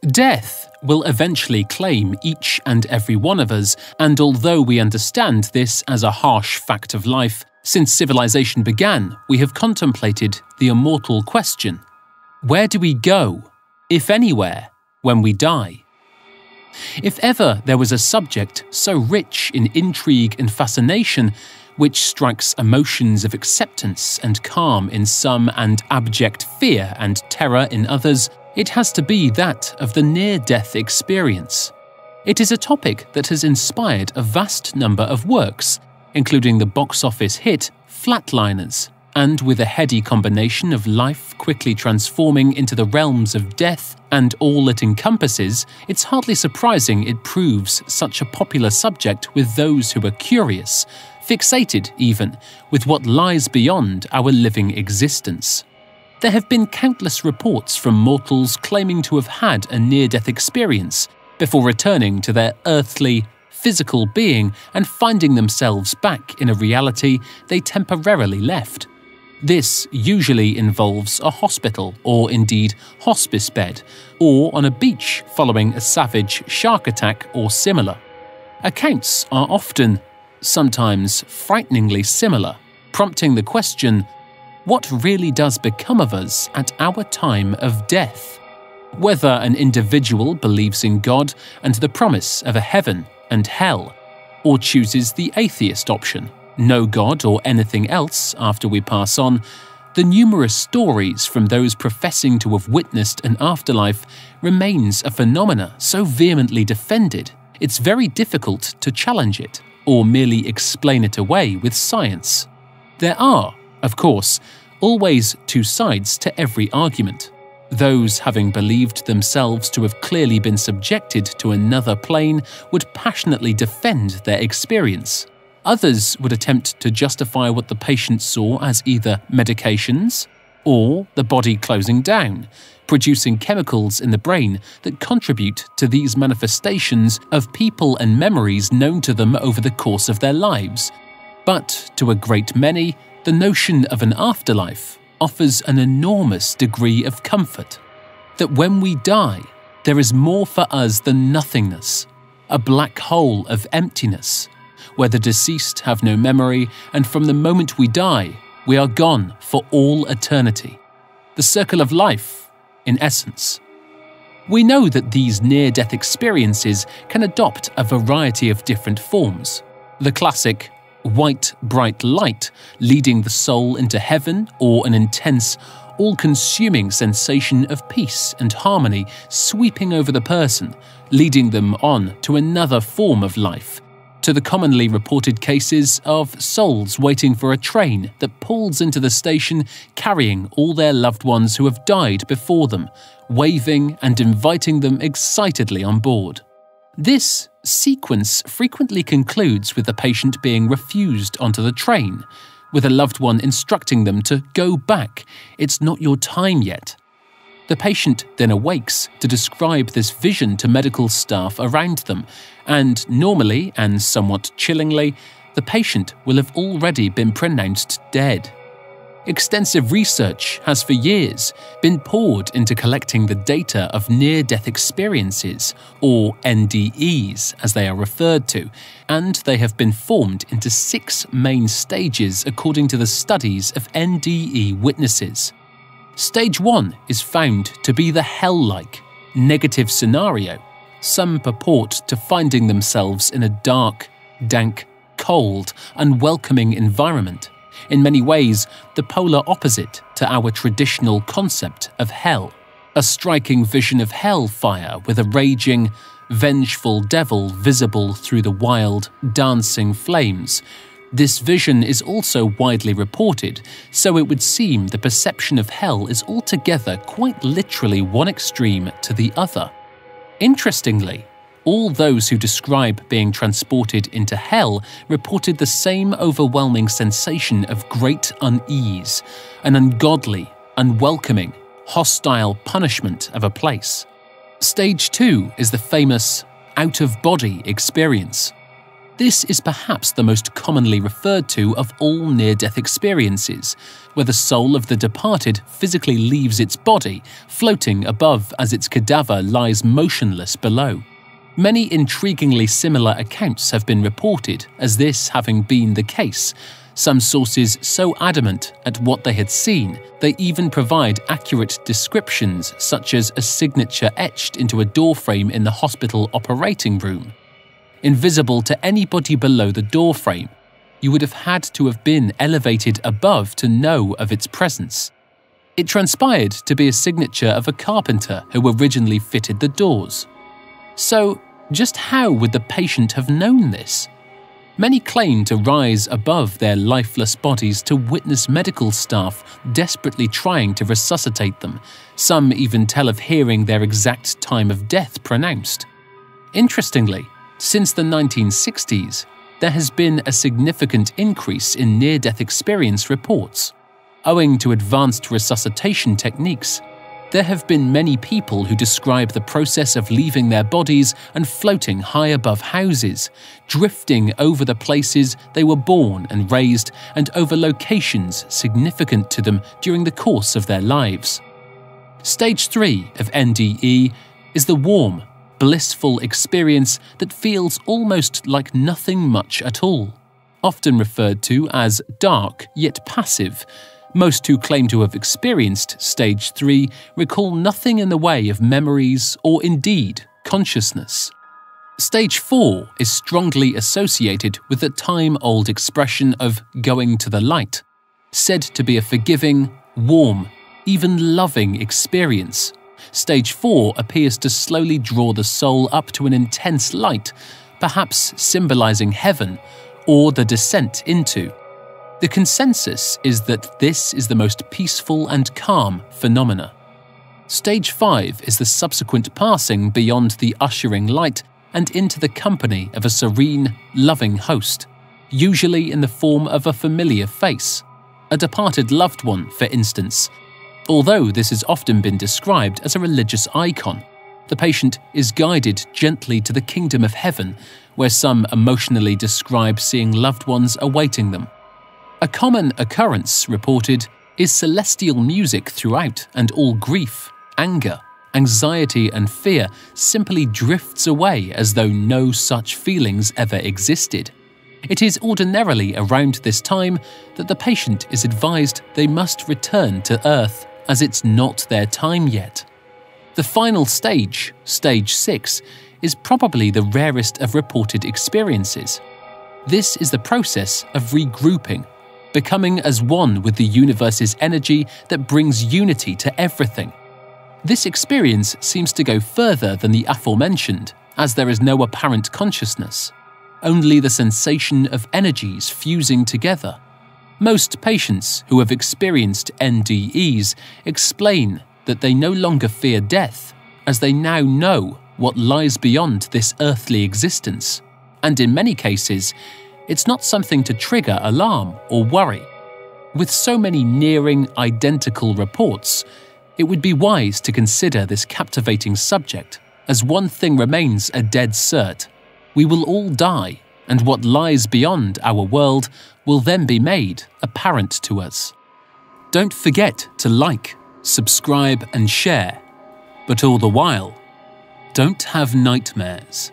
Death will eventually claim each and every one of us, and although we understand this as a harsh fact of life, since civilization began, we have contemplated the immortal question: where do we go, if anywhere, when we die? If ever there was a subject so rich in intrigue and fascination, which strikes emotions of acceptance and calm in some and abject fear and terror in others, it has to be that of the near-death experience. It is a topic that has inspired a vast number of works, including the box office hit Flatliners, and with a heady combination of life quickly transforming into the realms of death and all it encompasses, it's hardly surprising it proves such a popular subject with those who are curious, fixated even, with what lies beyond our living existence. There have been countless reports from mortals claiming to have had a near-death experience before returning to their earthly, physical being and finding themselves back in a reality they temporarily left. This usually involves a hospital or indeed hospice bed, or on a beach following a savage shark attack or similar. Accounts are often, sometimes frighteningly similar, prompting the question: what really does become of us at our time of death? Whether an individual believes in God and the promise of a heaven and hell, or chooses the atheist option, no God or anything else after we pass on, the numerous stories from those professing to have witnessed an afterlife remains a phenomena so vehemently defended, it's very difficult to challenge it or merely explain it away with science. There are, of course, always two sides to every argument. Those having believed themselves to have clearly been subjected to another plane would passionately defend their experience. Others would attempt to justify what the patient saw as either medications or the body closing down, producing chemicals in the brain that contribute to these manifestations of people and memories known to them over the course of their lives. But to a great many, the notion of an afterlife offers an enormous degree of comfort, that when we die, there is more for us than nothingness, a black hole of emptiness, where the deceased have no memory, and from the moment we die, we are gone for all eternity. The circle of life, in essence. We know that these near-death experiences can adopt a variety of different forms. The classic white, bright light leading the soul into heaven, or an intense, all-consuming sensation of peace and harmony sweeping over the person, leading them on to another form of life, to the commonly reported cases of souls waiting for a train that pulls into the station carrying all their loved ones who have died before them, waving and inviting them excitedly on board. This sequence frequently concludes with the patient being refused onto the train, with a loved one instructing them to go back, it's not your time yet. The patient then awakes to describe this vision to medical staff around them, and normally and somewhat chillingly, the patient will have already been pronounced dead. Extensive research has for years been poured into collecting the data of near-death experiences, or NDEs as they are referred to, and they have been formed into 6 main stages according to the studies of NDE witnesses. Stage 1 is found to be the hell-like, negative scenario. Some purport to finding themselves in a dark, dank, cold, unwelcoming environment. In many ways, the polar opposite to our traditional concept of hell. A striking vision of hellfire with a raging, vengeful devil visible through the wild, dancing flames. This vision is also widely reported, so it would seem the perception of hell is altogether quite literally one extreme to the other. Interestingly, all those who describe being transported into hell reported the same overwhelming sensation of great unease, an ungodly, unwelcoming, hostile punishment of a place. Stage 2 is the famous out-of-body experience. This is perhaps the most commonly referred to of all near-death experiences, where the soul of the departed physically leaves its body, floating above as its cadaver lies motionless below. Many intriguingly similar accounts have been reported as this having been the case, some sources so adamant at what they had seen, they even provide accurate descriptions such as a signature etched into a doorframe in the hospital operating room. Invisible to anybody below the doorframe, you would have had to have been elevated above to know of its presence. It transpired to be a signature of a carpenter who originally fitted the doors. So, just how would the patient have known this? Many claim to rise above their lifeless bodies to witness medical staff desperately trying to resuscitate them. Some even tell of hearing their exact time of death pronounced. Interestingly, since the 1960s, there has been a significant increase in near-death experience reports. Owing to advanced resuscitation techniques, there have been many people who describe the process of leaving their bodies and floating high above houses, drifting over the places they were born and raised and over locations significant to them during the course of their lives. Stage 3 of NDE is the warm, blissful experience that feels almost like nothing much at all, often referred to as dark yet passive. Most who claim to have experienced Stage 3 recall nothing in the way of memories or indeed consciousness. Stage 4 is strongly associated with the time-old expression of going to the light, said to be a forgiving, warm, even loving experience. Stage 4 appears to slowly draw the soul up to an intense light, perhaps symbolizing heaven or the descent into. The consensus is that this is the most peaceful and calm phenomena. Stage 5 is the subsequent passing beyond the ushering light and into the company of a serene, loving host, usually in the form of a familiar face, a departed loved one, for instance. Although this has often been described as a religious icon, the patient is guided gently to the kingdom of heaven, where some emotionally describe seeing loved ones awaiting them. A common occurrence reported is celestial music throughout, and all grief, anger, anxiety and fear simply drifts away as though no such feelings ever existed. It is ordinarily around this time that the patient is advised they must return to Earth, as it's not their time yet. The final stage, Stage 6, is probably the rarest of reported experiences. This is the process of regrouping, becoming as one with the universe's energy that brings unity to everything. This experience seems to go further than the aforementioned, as there is no apparent consciousness, only the sensation of energies fusing together. Most patients who have experienced NDEs explain that they no longer fear death, as they now know what lies beyond this earthly existence, and in many cases, it's not something to trigger alarm or worry. With so many nearing identical reports, it would be wise to consider this captivating subject, as one thing remains a dead cert. We will all die, and what lies beyond our world will then be made apparent to us. Don't forget to like, subscribe and share, but all the while, don't have nightmares.